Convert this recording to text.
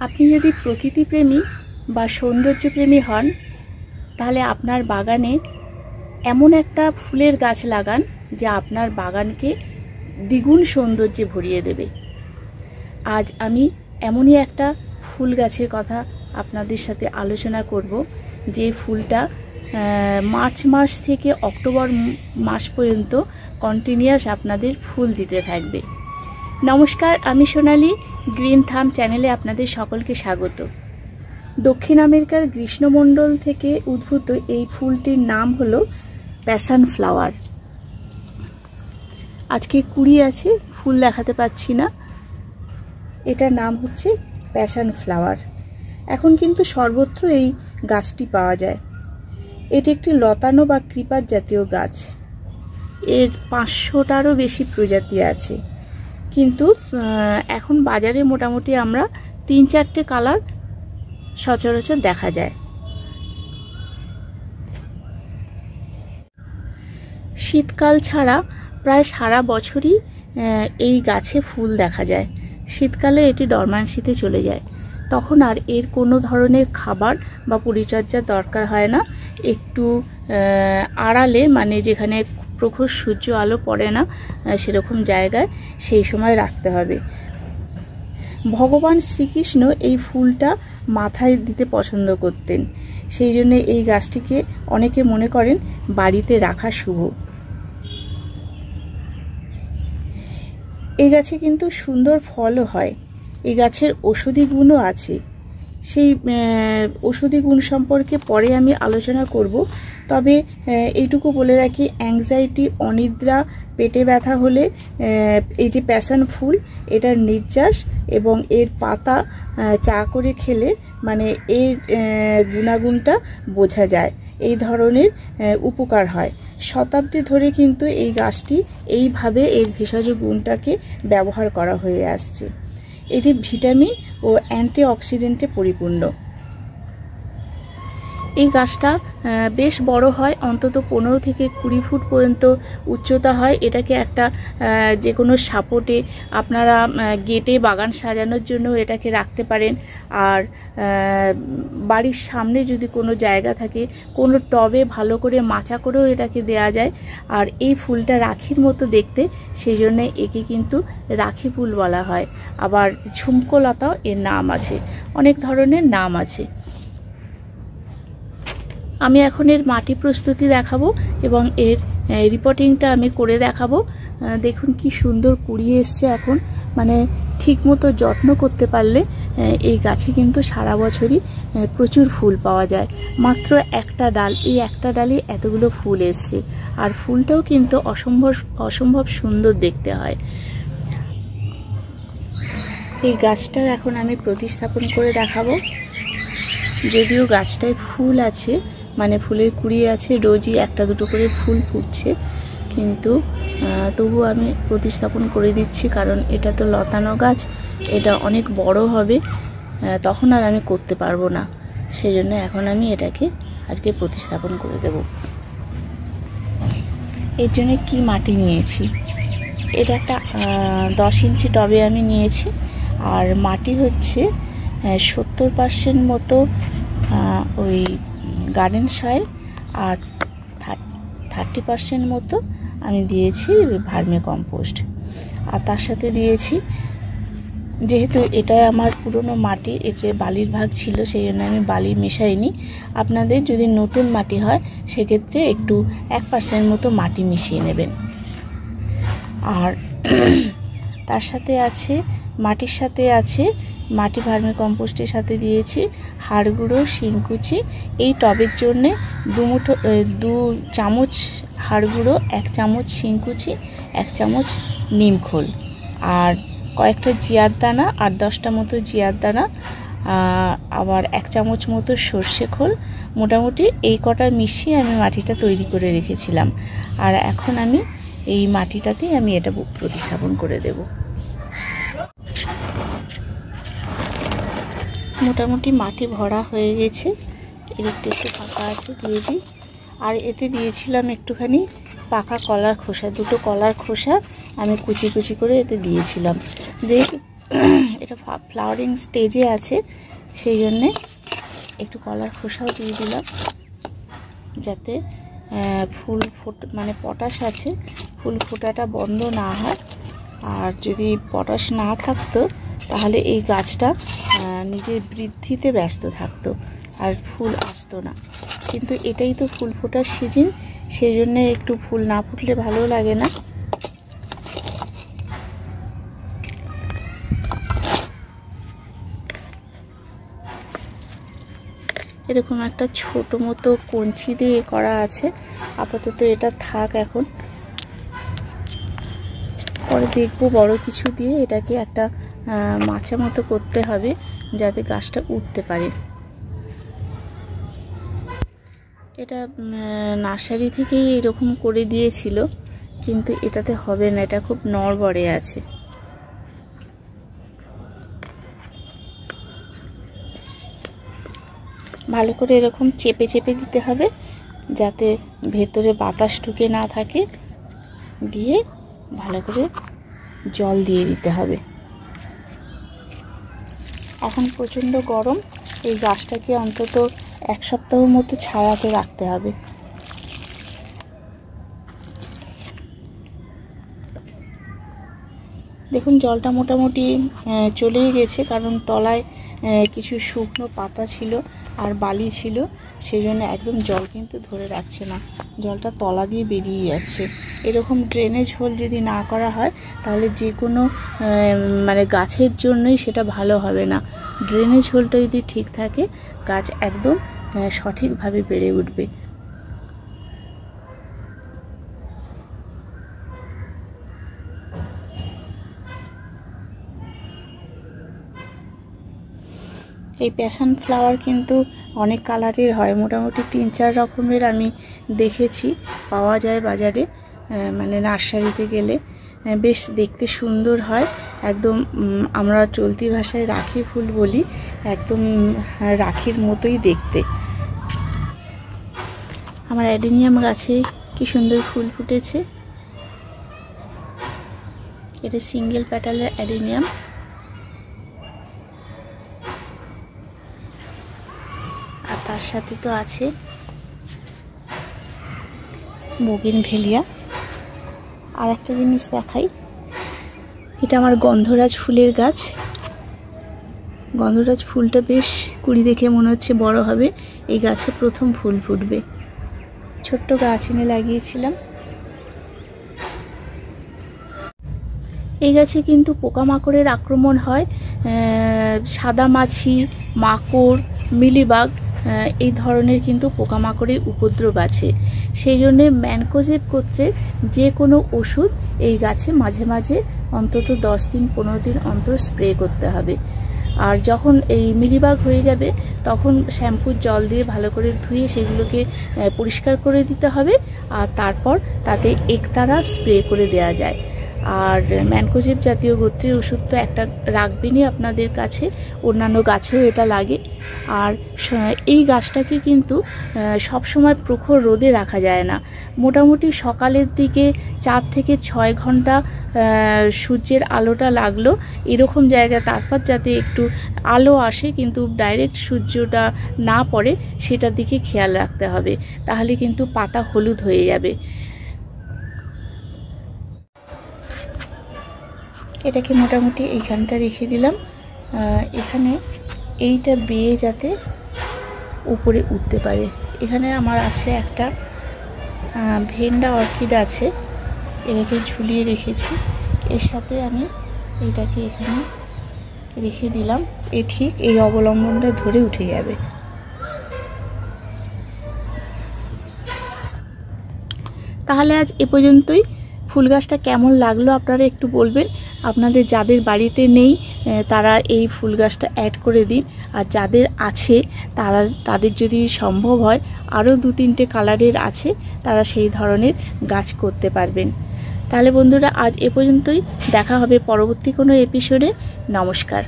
আপনি যদি প্রকৃতিপ্রেমী বা সৌন্দর্যপ্রেমী হন তাহলে আপনার বাগানে এমন একটা ফুলের গাছ লাগান যা আপনার বাগানকে দ্বিগুণ সৌন্দর্যে ভরিয়ে দেবে। আজ আমি এমনই একটা ফুল গাছের কথা আপনাদের সাথে আলোচনা করব যে ফুলটা মার্চ মাস থেকে অক্টোবর মাস পর্যন্ত কন্টিনিউয়াস আপনাদের ফুল দিতে থাকবে। নমস্কার, আমি সোনালী, গ্রিন থাম চ্যানেলে আপনাদের সকলকে স্বাগত। দক্ষিণ আমেরিকার গ্রীষ্মমণ্ডল থেকে উদ্ভূত এই ফুলটির নাম হলো প্যাশন ফ্লাওয়ার। আজকে কুড়ি আছে, ফুল দেখাতে পাচ্ছি না। এটার নাম হচ্ছে প্যাশন ফ্লাওয়ার। এখন কিন্তু সর্বত্র এই গাছটি পাওয়া যায়। এটি একটি লতানো বা ক্রিপার জাতীয় গাছ। এর 500টারও বেশি প্রজাতি আছে, কিন্তু এখন বাজারে মোটামুটি আমরা 3-4টে কালার সচরাচর দেখা যায়। শীতকাল ছাড়া প্রায় সারা বছরই এই গাছে ফুল দেখা যায়। শীতকালে এটি ডরম্যান্সিতে চলে যায়, তখন আর এর কোনো ধরনের খাবার বা পরিচর্যার দরকার হয় না। একটু আড়ালে, মানে যেখানে প্রখর সূর্য আলো পড়ে না সেরকম জায়গায় সেই সময় রাখতে হবে। ভগবান শ্রীকৃষ্ণ এই ফুলটা মাথায় দিতে পছন্দ করতেন, সেই জন্য এই গাছটিকে অনেকে মনে করেন বাড়িতে রাখা শুভ। এই গাছে কিন্তু সুন্দর ফলও হয়। এই গাছের ঔষধি গুণও আছে। সেই ঔষধি গুণ সম্পর্কে পরে আমি আলোচনা করব। তবে এইটুকু বলে রাখি, অ্যাংজাইটি, অনিদ্রা, পেটে ব্যথা হলে এই যে প্যাশন ফুল, এটার নির্যাস এবং এর পাতা চা করে খেলে মানে এর গুণাগুণটা বোঝা যায়। এই ধরনের উপকার হয়। শতাব্দী ধরে কিন্তু এই গাছটি এইভাবে এর ভেষজ গুণটাকে ব্যবহার করা হয়ে আসছে। এটি ভিটামিন ও অ্যান্টিঅক্সিডেন্টে পরিপূর্ণ। এই গাছটা বেশ বড় হয়, অন্তত 15 থেকে 20 ফুট পর্যন্ত উচ্চতা হয়। এটাকে একটা যে কোনো সাপোর্টে আপনারা গেটে বাগান সাজানোর জন্য এটাকে রাখতে পারেন। আর বাড়ির সামনে যদি কোনো জায়গা থাকে, কোনো টবে ভালো করে মাচা করেও এটাকে দেয়া যায়। আর এই ফুলটা রাখির মতো দেখতে, সেই জন্যে একে কিন্তু রাখি ফুল বলা হয়। আবার ঝুমকোলতাও এর নাম আছে, অনেক ধরনের নাম আছে। আমি এখন এর মাটি প্রস্তুতি দেখাবো এবং এর রিপোর্টিংটা আমি করে দেখাবো। দেখুন কি সুন্দর কুড়িয়ে এসছে এখন। মানে ঠিক মতো যত্ন করতে পারলে এই গাছে কিন্তু সারা বছরই প্রচুর ফুল পাওয়া যায়। মাত্র একটা ডাল, এই একটা ডালে এতগুলো ফুল এসছে। আর ফুলটাও কিন্তু অসম্ভব সুন্দর দেখতে হয়। এই গাছটার এখন আমি প্রতিস্থাপন করে দেখাবো। যদিও গাছটায় ফুল আছে, মানে ফুলের কুড়ি আছে, রোজই 1-2 করে ফুল ফুটছে, কিন্তু তবু আমি প্রতিস্থাপন করে দিচ্ছি, কারণ এটা তো লতানো গাছ, এটা অনেক বড় হবে, তখন আর আমি করতে পারবো না। সেই জন্য এখন আমি এটাকে আজকে প্রতিস্থাপন করে দেব। এর জন্য কি মাটি নিয়েছি, এটা একটা 10 ইঞ্চি টবে আমি নিয়েছি। আর মাটি হচ্ছে 70% মতো ওই গার্ডেন সয়েল, আর 30% মতো আমি দিয়েছি ভার্মি কম্পোস্ট। আর তার সাথে দিয়েছি, যেহেতু এটা আমার পুরনো মাটি, এতে বালির ভাগ ছিল, সেই জন্য আমি বালি মেশাইনি। আপনাদের যদি নতুন মাটি হয় সেক্ষেত্রে একটু 1% মতো মাটি মিশিয়ে নেবেন। আর তার সাথে আছে, মাটির সাথে আছে, মাটি ভার্মি কম্পোস্টের সাথে দিয়েছি হাড় গুঁড়ো, শিংকুচি। এই টবের জন্যে 2 চামচ হাড় গুঁড়ো, 1 চামচ শিংকুচি, 1 চামচ নিমখোল, আর কয়েকটা জিয়ার দানা, 8-10টা মতো জিয়ার দানা, আবার 1 চামচ মতো সর্ষে খোল। মোটামুটি এই কটা মিশিয়ে আমি মাটিটা তৈরি করে রেখেছিলাম। আর এখন আমি এই মাটিটাতেই আমি এটা প্রতিস্থাপন করে দেব। মোটামুটি মাটি ভরা হয়ে গেছে, এর একটু ফাঁকা আছে, দিয়ে দিই। আর এতে দিয়েছিলাম একটুখানি পাকা কলার খোসা, 2টো কলার খোসা আমি কুচি কুচি করে এতে দিয়েছিলাম। যেহেতু এটা ফ্লাওয়ারিং স্টেজে আছে, সেই জন্যে একটু কলার খোসাও দিয়ে দিলাম, যাতে ফুল মানে পটাশ আছে, ফুল ফোটাটা বন্ধ না হয়। আর যদি পটাশ না থাকতো তাহলে এই গাছটা নিজের বৃদ্ধিতে ব্যস্ত থাকতো আর ফুল আসতো না। কিন্তু এটাই তো ফুল ফোটার সিজন, সেই জন্যে একটু ফুল না ফুটলে ভালো লাগে না। এরকম একটা ছোট মতো কঞ্চি দিয়ে করা আছে, আপাতত এটা থাক এখন। পরে দেখবো বড় কিছু দিয়ে এটাকে একটা মাচা মতো করতে হবে, যাতে গাছটা উঠতে পারে। এটা নার্সারি থেকেই এরকম করে দিয়েছিল, কিন্তু এটাতে হবে না, এটা খুব নড়বড়ে আছে। ভালো করে এরকম চেপে চেপে দিতে হবে, যাতে ভেতরে বাতাস ঢুকে না থাকে। দিয়ে ভালো করে জল দিয়ে দিতে হবে। এখন প্রচণ্ড গরম, এই গাছটাকে অন্তত 1 সপ্তাহ মতো ছায়াতে রাখতে হবে। দেখুন জলটা মোটামুটি চলেই গেছে, কারণ তলায় কিছু শুকনো পাতা ছিল আর বালি ছিল, সেই জন্য একদম জল কিন্তু ধরে রাখছে না, জলটা তলা দিয়ে বেরিয়ে যাচ্ছে। এরকম ড্রেনেজ হোল যদি না করা হয় তাহলে যে কোনো মানে গাছের জন্যই সেটা ভালো হবে না। ড্রেনেজ হোলটা যদি ঠিক থাকে, গাছ একদম সঠিকভাবে বেড়ে উঠবে। এই প্যাশন ফ্লাওয়ার কিন্তু অনেক কালারের হয়, মোটামুটি 3-4 রকমের আমি দেখেছি, পাওয়া যায় বাজারে, মানে নার্সারিতে গেলে। বেশ দেখতে সুন্দর হয়, একদম আমরা চলতি ভাষায় রাখি ফুল বলি, একদম রাখির মতোই দেখতে। আমার অ্যাডেনিয়াম গাছে কি সুন্দর ফুল ফুটেছে। এটা সিঙ্গেল প্যাটালের অ্যাডেনিয়াম। আর তার সাথে তো আছে বোগেনভেলিয়া। আর একটা জিনিস দেখাই, এটা আমার গন্ধরাজ ফুলের গাছ। গন্ধরাজ ফুলটা বেশ কুড়ি দেখে মনে হচ্ছে বড় হবে, এই গাছে প্রথম ফুল ফুটবে। ছোট্ট গাছ এনে লাগিয়েছিলাম। এই গাছে কিন্তু পোকামাকড়ের আক্রমণ হয়, সাদা মাছি, মাকড়, মিলিবাগ, এই ধরনের কিন্তু পোকামাকড়ের উপদ্রব আছে। সেই জন্যে ম্যানকোজেব গোত্রের যে কোনো ওষুধ এই গাছে মাঝে মাঝে অন্তত 10 দিন 15 দিন অন্তর স্প্রে করতে হবে। আর যখন এই মিলিবাগ হয়ে যাবে তখন শ্যাম্পুর জল দিয়ে ভালো করে ধুয়ে সেগুলোকে পরিষ্কার করে দিতে হবে, আর তারপর তাতে একতারা স্প্রে করে দেয়া যায়। আর ম্যানকোজেব জাতীয় গোত্রের ওষুধ তো একটা রাখবেনই আপনাদের কাছে, অন্যান্য গাছেও এটা লাগে। আর এই গাছটাকে কিন্তু সবসময় প্রখর রোদে রাখা যায় না, মোটামুটি সকালের দিকে 4 থেকে 6 ঘন্টা সূর্যের আলোটা লাগলো এরকম জায়গা, তারপর যাতে একটু আলো আসে কিন্তু ডাইরেক্ট সূর্যটা না পড়ে সেটার দিকে খেয়াল রাখতে হবে, তাহলে কিন্তু পাতা হলুদ হয়ে যাবে। এটাকে মোটামুটি এইখানটা রেখে দিলাম, এখানে এইটা বেয়ে যাতে উপরে উঠতে পারে। এখানে আমার আছে একটা ভেন্ডা অর্কিড আছে, এটাকে ঝুলিয়ে রেখেছি, এর সাথে আমি এটাকে এখানে রেখে দিলাম, এ ঠিক এই অবলম্বনটা ধরে উঠে যাবে। তাহলে আজ এ পর্যন্তই। ফুল গাছটা কেমন লাগলো আপনারা একটু বলবেন। আপনাদের যাদের বাড়িতে নেই তারা এই ফুল গাছটা অ্যাড করে দিন, আর যাদের আছে তাদের যদি সম্ভব হয় আরও 2-3টে কালারের আছে, তারা সেই ধরনের গাছ করতে পারবেন। তাহলে বন্ধুরা আজ এ পর্যন্তই, দেখা হবে পরবর্তী কোনো এপিসোডে। নমস্কার।